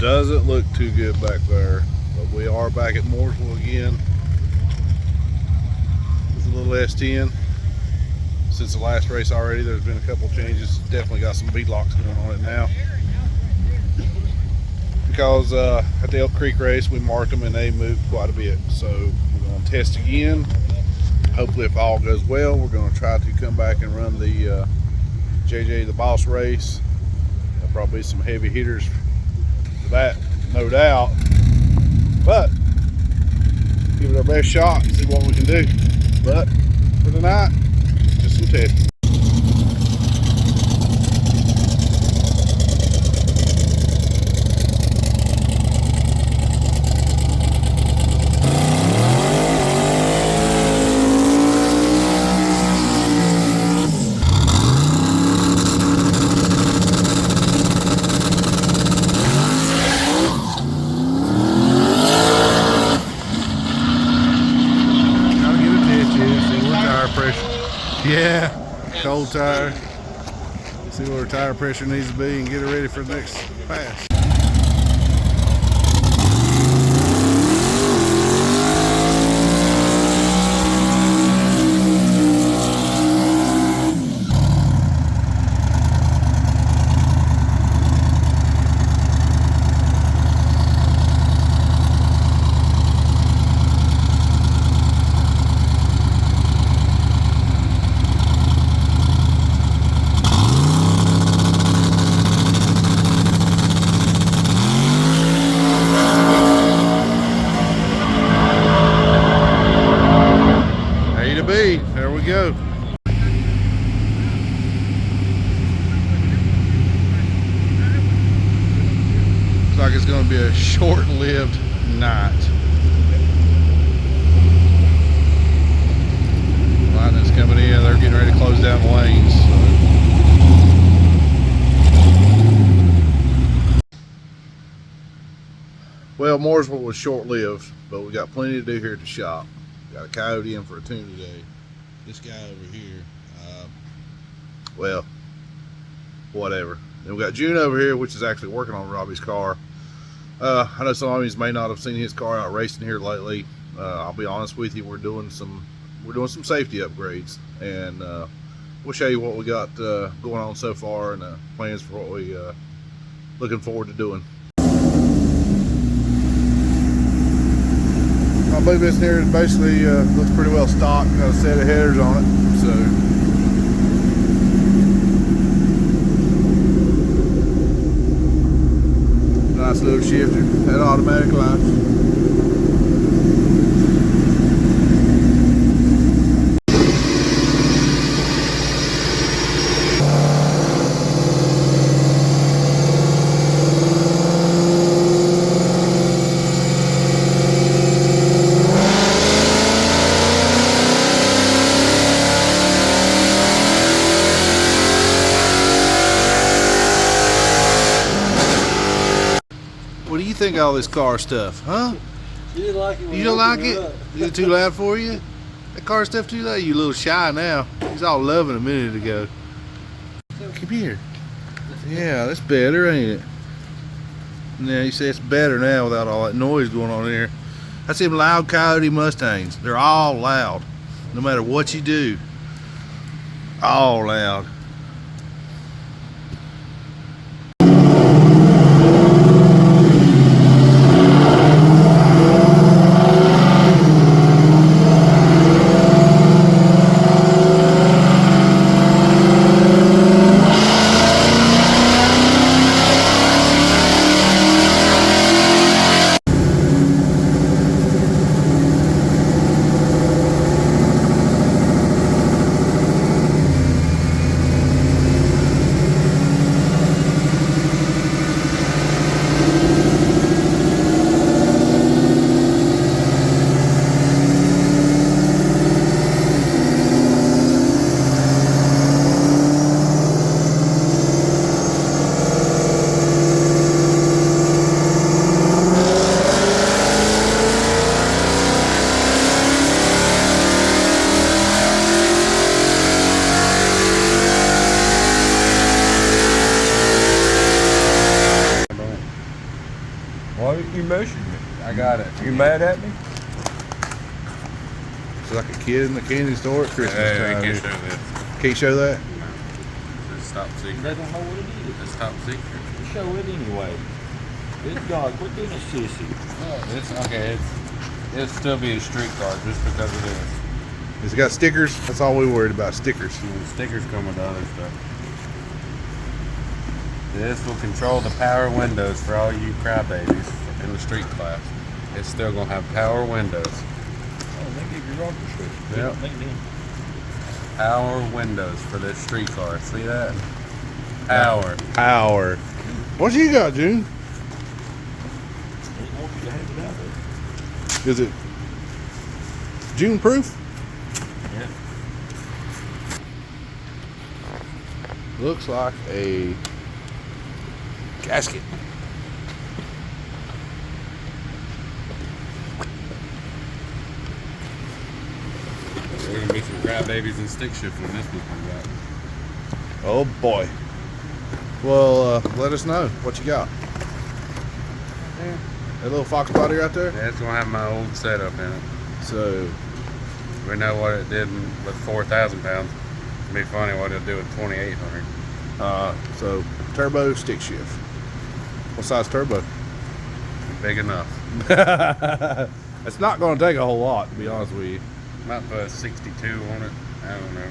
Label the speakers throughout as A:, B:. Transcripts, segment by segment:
A: Doesn't look too good back there, but we are back at Mooresville again with a little S10. Since the last race already, there's been a couple changes. Definitely got some bead locks going on it now. Because at the Elk Creek race, we marked them and they moved quite a bit. So we're going to test again. Hopefully, if all goes well, we're going to try to come back and run the JJ the Boss race. There'll probably be some heavy hitters for that, no doubt. But give it our best shot and see what we can do. But for tonight, just some testing. Yeah, cold tire. See what our tire pressure needs to be and get it ready for the next pass. There we go. Looks like it's going to be a short-lived night. Lightning's coming in. They're getting ready to close down the lanes. Well, Mooresville was short-lived, but we got plenty to do here at the shop. Got a coyote in for a tune today. This guy over here, well, whatever. Then we got June over here, which is actually working on Robbie's car. I know some of you may not have seen his car out racing here lately. I'll be honest with you, we're doing some safety upgrades, and we'll show you what we got going on so far and plans for what we looking forward to doing. I believe this here is basically looks pretty well stocked. Got a set of headers on it, so nice little shifter. That automatic lights. What do you think of all this car stuff, huh?
B: You didn't like it.
A: You don't like it? Is it too loud for you? That car stuff too loud? You a little shy now. He's all loving a minute ago. Come here. Yeah, that's better, ain't it? Yeah, you say it's better now without all that noise going on in here. That's them loud Coyote Mustangs. They're all loud, no matter what you do. All loud.
B: I got it. You mad at me?
A: It's like a kid in the candy store at Christmas
B: I
A: time.
B: can't show this.
A: Can't show that?
B: It's top secret.
C: They don't know what it is.
B: It's top secret.
C: Show it anyway. Good God, quit being a sissy.
B: It's okay. It'll still be a street car just because it is.
A: Has it got stickers? That's all we worried about, stickers.
B: And the stickers come with the other stuff. This will control the power windows for all you crybabies in the street class. It's still gonna have power windows.
C: Oh, they give you rocker strips.
B: Yep. Power windows for this street car. See that? Power.
A: Power. What you got, June? Is it June proof?
C: Yeah.
A: Looks like a gasket.
B: There's gonna be some crybabies and stick shift when this one comes out.
A: Oh boy. Well, let us know what you got.
B: Yeah.
A: That little fox body right there.
B: That's gonna have my old setup in it.
A: So
B: We know what it did with 4,000 pounds. It'd be funny what it'll do with 2,800.
A: so turbo stick shift. What size turbo?
B: Big enough.
A: It's not going to take a whole lot, to be honest with you.
B: Might put a 62 on it. I don't know.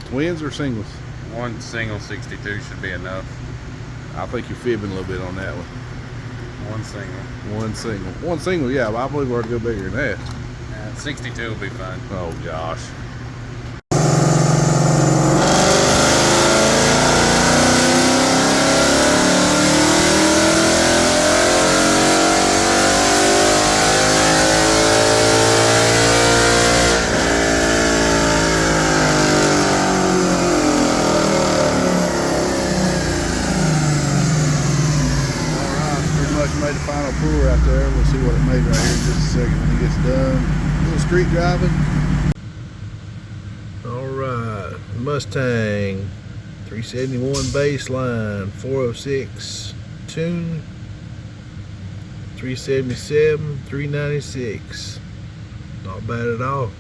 A: Twins or singles?
B: One single 62 should be enough.
A: I think you're fibbing a little bit on that one.
B: One single.
A: One single, yeah, but I believe we're going to go bigger than that.
B: 62 will be fine.
A: Oh gosh. Made the final pull right there. We'll see what it made right here in just a second when he gets done. A little street driving. Alright, Mustang 371 baseline, 406 tune, 377, 396. Not bad at all.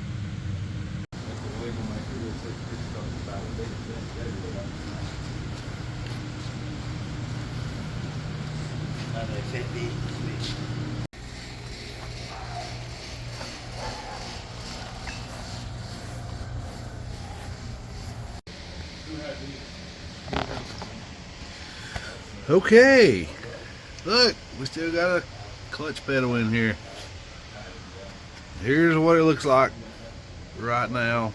A: Okay, look, we still got a clutch pedal in here. Here's what it looks like right now.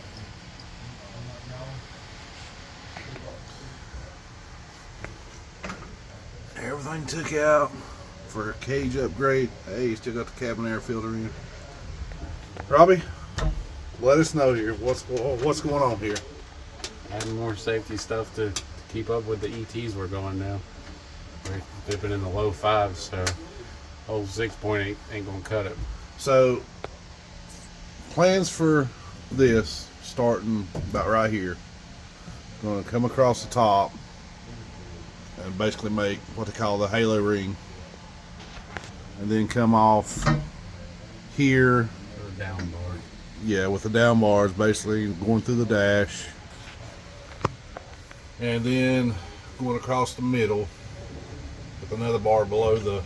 A: Everything took out for a cage upgrade. Hey, you still got the cabin air filter in. Robbie, let us know here what's going on here.
B: Adding more safety stuff to keep up with the ETs we're going now. We're dipping in the low fives, so old 6.8 ain't gonna cut it.
A: So plans for this starting about right here. Going to come across the top and basically make what they call the halo ring, and then come off here.
B: Down bar.
A: Yeah, with the down bars basically going through the dash, and then going across the middle with another bar below the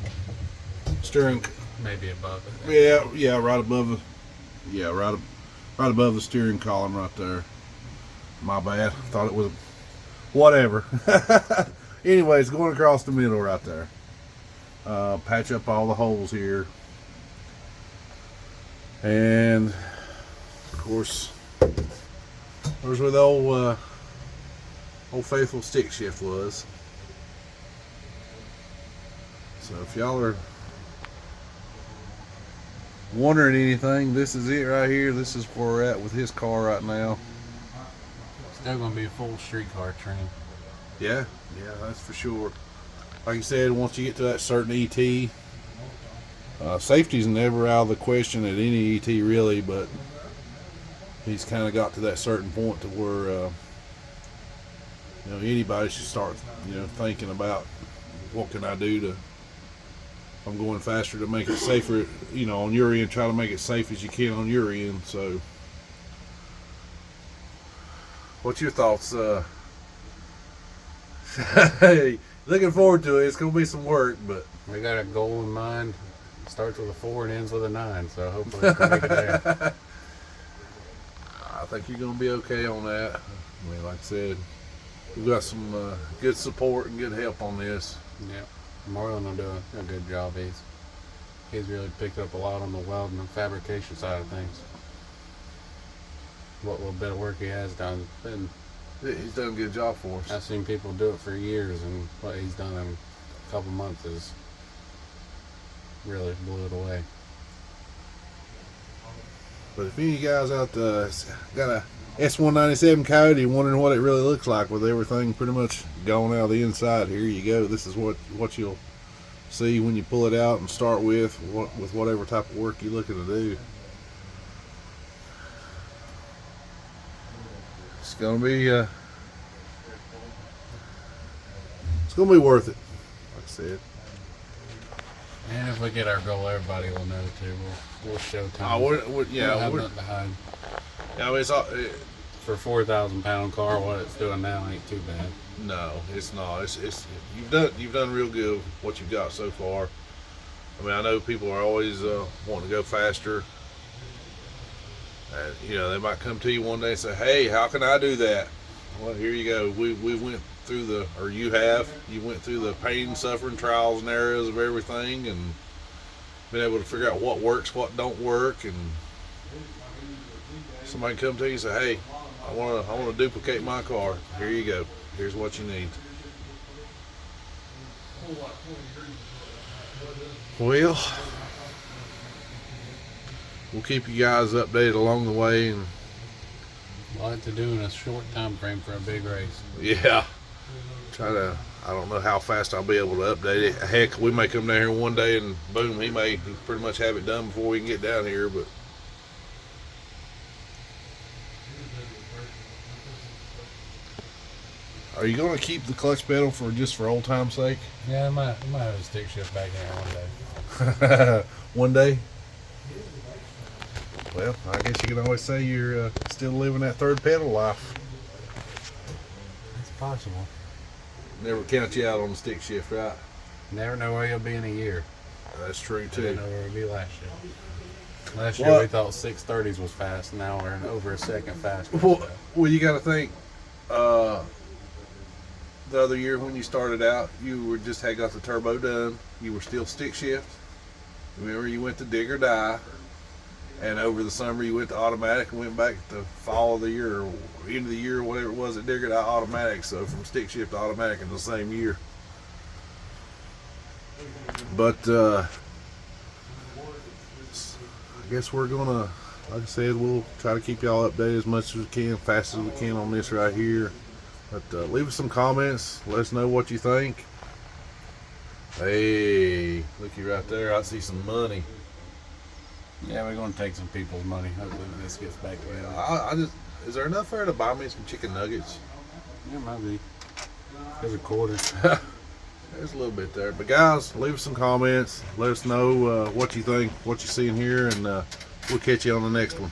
A: steering.
B: Maybe above it.
A: Yeah, right above. Yeah, right above the steering column right there. My bad. Thought it was whatever. Anyways, going across the middle right there. Patch up all the holes here, and of course, there's where the old faithful stick shift was. So if y'all are wondering anything, this is it right here. This is where we're at with his car right now.
B: Still gonna be a full street car trim.
A: Yeah, that's for sure. Like you said, once you get to that certain ET, safety's never out of the question at any ET really, but he's kind of got to that certain point to where anybody should start thinking about what can I do to I'm going faster to make it safer, on your end. Try to make it safe as you can on your end. So, what's your thoughts? Hey, looking forward to it. It's gonna be some work, but
B: We got a goal in mind. It starts with a 4 and ends with a 9, so hopefully we can make it there.
A: I think you're gonna be okay on that. I mean, like I said, we've got some good support and good help on this.
B: Yeah, Marlon will do a good job. He's really picked up a lot on the welding and fabrication side of things. What little bit of work he has done,
A: He's done a good job for us.
B: I've seen people do it for years, and what he's done in a couple months is really blew it away.
A: But if any of you guys out there got a S197 Coyote wondering what it really looks like with everything pretty much gone out of the inside, here you go. This is what you'll see when you pull it out and start with whatever type of work you're looking to do. It's gonna be worth it, like I said.
B: And if we get our goal, everybody will know too. We'll show time.
A: We'll
B: we don't have nothing to hide.
A: Yeah, I mean, it's all,
B: For a 4,000 pound car, what it's doing now ain't too bad.
A: no, it's not. It's you've done real good with what you've got so far. I mean, I know people are always wanting to go faster. And, they might come to you one day and say, "Hey, how can I do that?" Well, here you go. We went through you went through the pain, suffering, trials, and errors of everything, and been able to figure out what works, what don't work, and somebody come to you and say, "Hey, I want to duplicate my car. Here you go. Here's what you need." Well, we'll keep you guys updated along the way, and
B: A lot to do in a short time frame for a big race.
A: yeah, I don't know how fast I'll be able to update it. Heck, we may come down here one day and boom, he pretty much have it done before we can get down here, but are you going to keep the clutch pedal for old time's sake?
B: Yeah, I might have a stick shift back there one day.
A: One day? Well, I guess you can always say you're still living that third pedal life.
B: It's possible.
A: Never count you out on the stick shift, right?
B: Never know where you'll be in a year.
A: That's true
B: I
A: too.
B: didn't know where we'd be last year. Last year we thought 630s was fast. Now we're in over a second faster.
A: Well, you got to think. The other year when you started out, you had got the turbo done. You were still stick shift. Remember, you went to dig or die, and over the summer you went to automatic and went back to fall of the year or end of the year, whatever it was, at dig or die automatic. So from stick shift to automatic in the same year. But I guess we're gonna, like I said, we'll try to keep y'all updated as much as we can, fast as we can on this right here. But leave us some comments. Let us know what you think. Hey, looky right there. I see some money.
B: Yeah, we're going to take some people's money. Hopefully this gets back together.
A: Is there enough there to buy me some chicken nuggets?
B: Yeah, might be. There's a quarter.
A: There's a little bit there. But guys, leave us some comments. Let us know what you think, what you see in here, and we'll catch you on the next one.